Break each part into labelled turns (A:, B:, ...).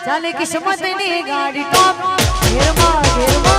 A: ચાલે કિસ્મતની ગાડી ટોપ ઘેરમાં ઘેરમાં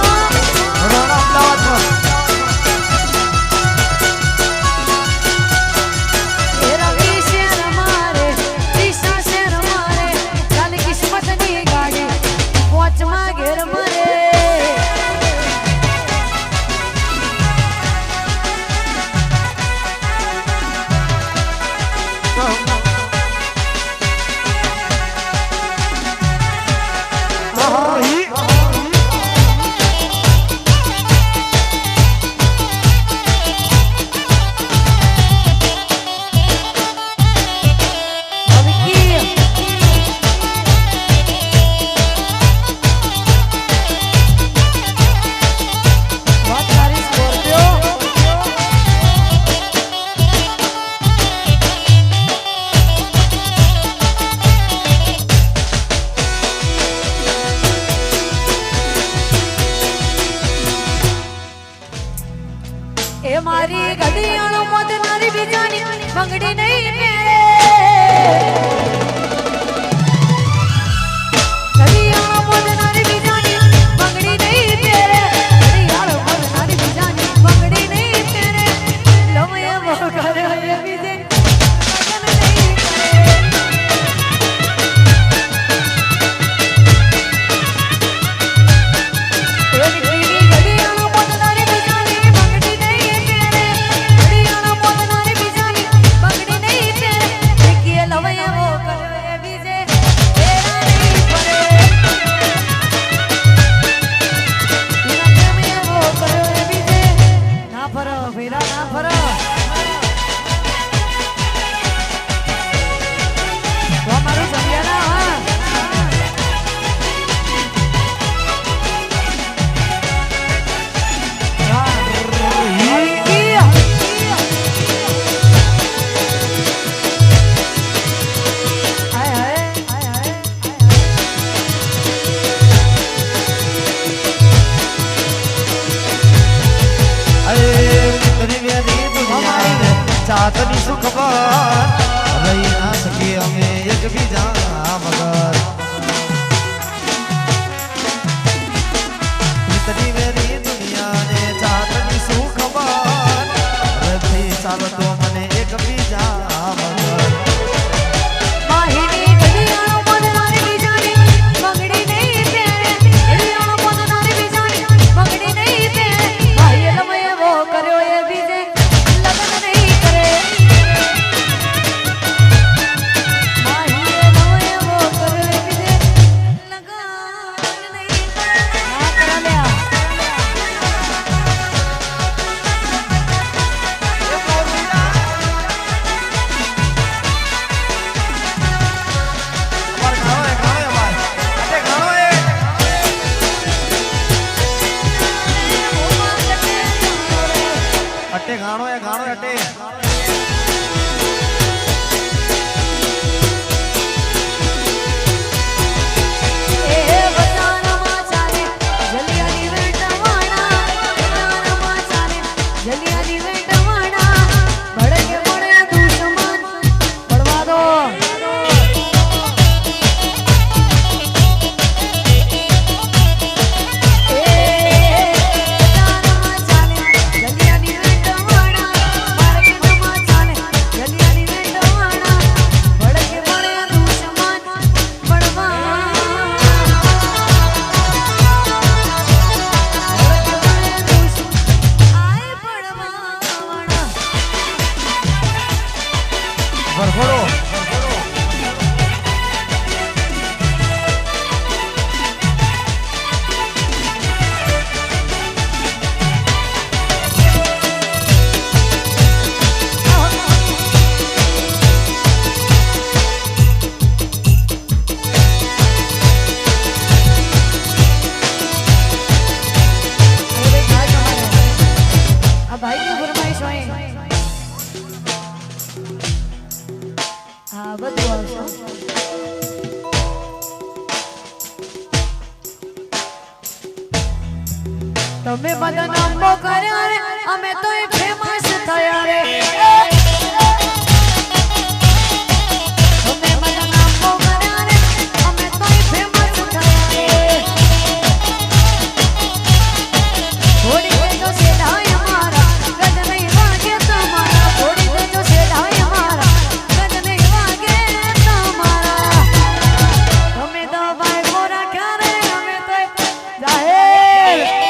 A: मारी घड़ियां मत नारी बिजानी मंगड़ी नहीं मेरे घड़ियां मत नारी बिजानी मंगड़ी नहीं तेरे घड़ियां मत नारी बिजानी मंगड़ी नहीं तेरे लमये वो करे ये बिजे लगन नहीं करे
B: चातनी सुख रही ना सके हमें एक बीजा मगर इतनी मेरी दुनिया ने चातनी सुख रही चालो तो मने एक बीजा मगर ગાણો અટે
A: તમે બધા નામો કર્યા રે અમે તો ફેમસ થયા રે તમે બધા નામો કર્યા રે અમે તો ફેમસ થયા રે થોડી દેજો સેડાય અમારા ગજ નહીં વાગે તમારા થોડી દેજો સેડાય અમારા ગજ નહીં વાગે તમારા તમે તો ભાઈ મોરા ક્યારે અમે તો જાહેર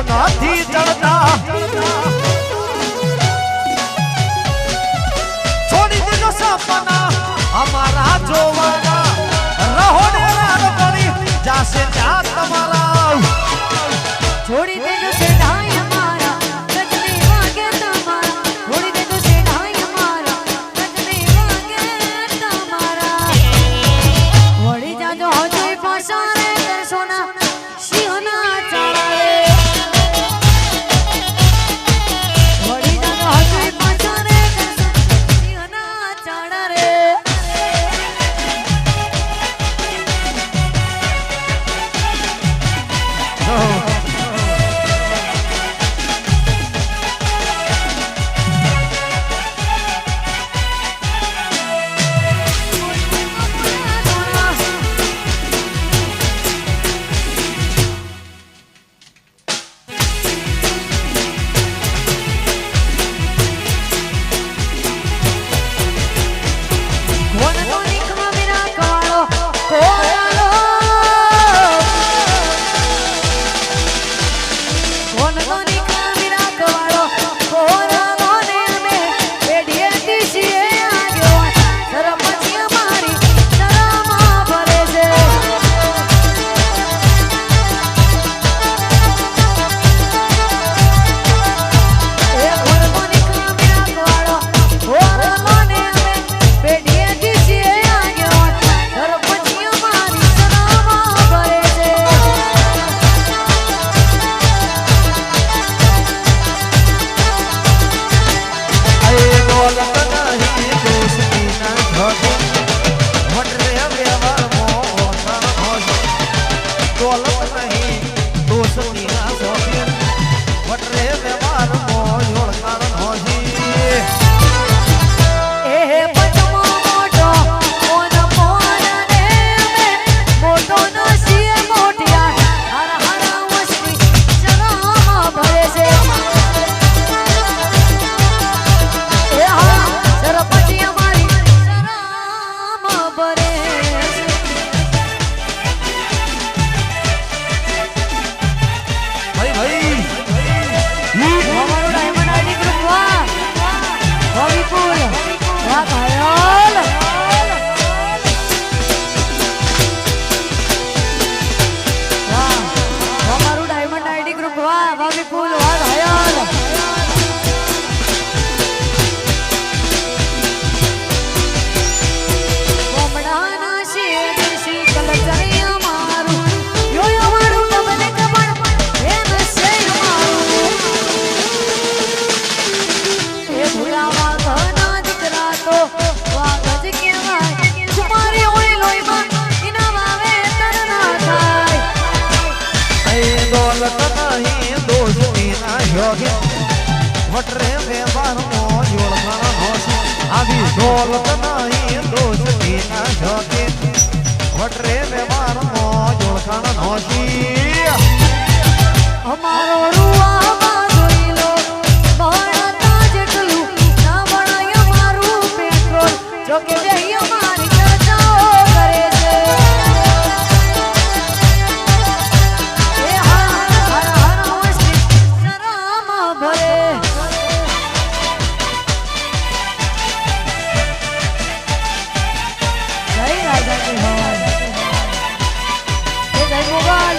B: નથી જડતા છોડી દેજો સપના અમારા જોવાના રહો ને રાગ પડી જાશે ત્યાં તમારા
A: છોડી દેજો સેડાય અમારા ગજ નહીં વાગે તમારા છોડી દેજો સેડાય અમારા ગજ નહીં વાગે તમારા વળી જાજો હજુ પાછા રે કરશોના સિંહના ચાળા રે
B: વટરે વ્યવહાર મો જોડખાણ હોશી આવી દોલત નહીં દોષ કી ના જોકે વટરે વ્યવહાર મો જોડખાણ હોશી
A: અમારો રૂઆમાં જોઈ લો ભણતા જેટલું ના ભણાય અમારું પેટ્રોલ જોકે બે અમારી ચર્ચાઓ કરે છે એ હર હર વસ્તી શરમ ભરે જય રાજાની હોય એ જય મોગલ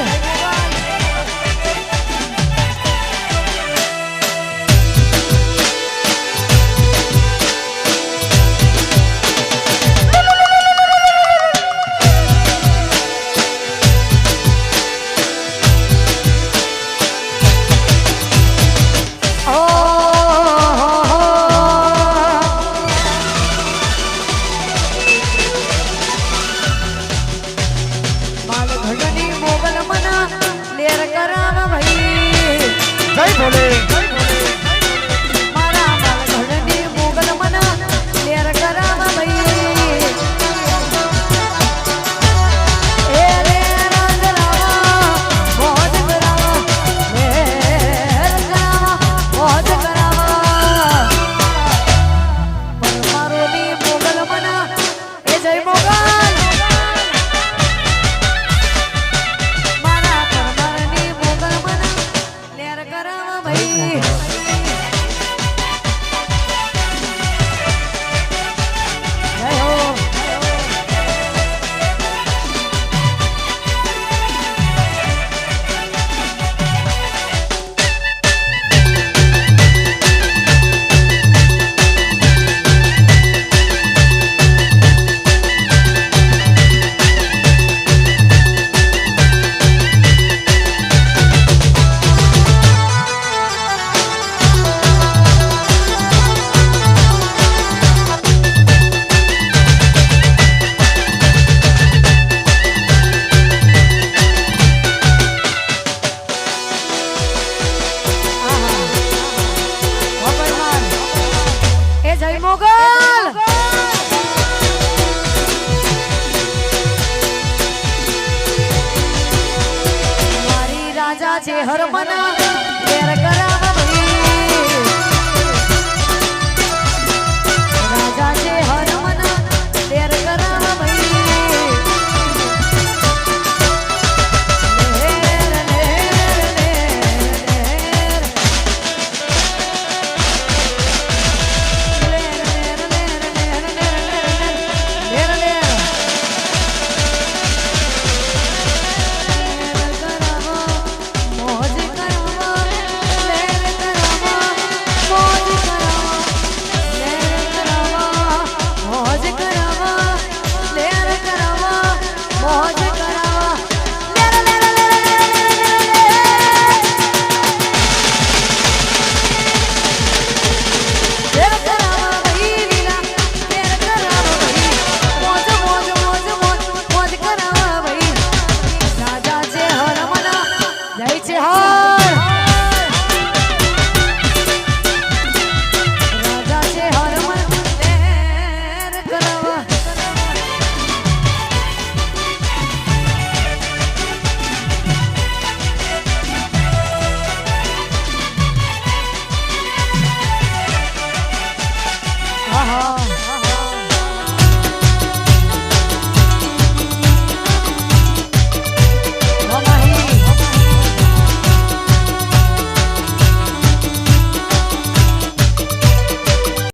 B: જય ભોલે
A: મારા માલઘડની મોગલ મના લેર કરાવા ભઈ એ રે રંગ રાવા મોજ કરાવા લેર કરાવા મોજ કરાવા પરમારોની મોગલ મના એ જય મોગલ મારા પરમારની મોગલ મના લેર કરાવા ભઈ જય હો એ જય મોગલ મારી રાજા છે હરમના લેર કરાવા ભઈ રાજા છે હરમના લેર કરાવા ભઈ લેર લેર લેર આહા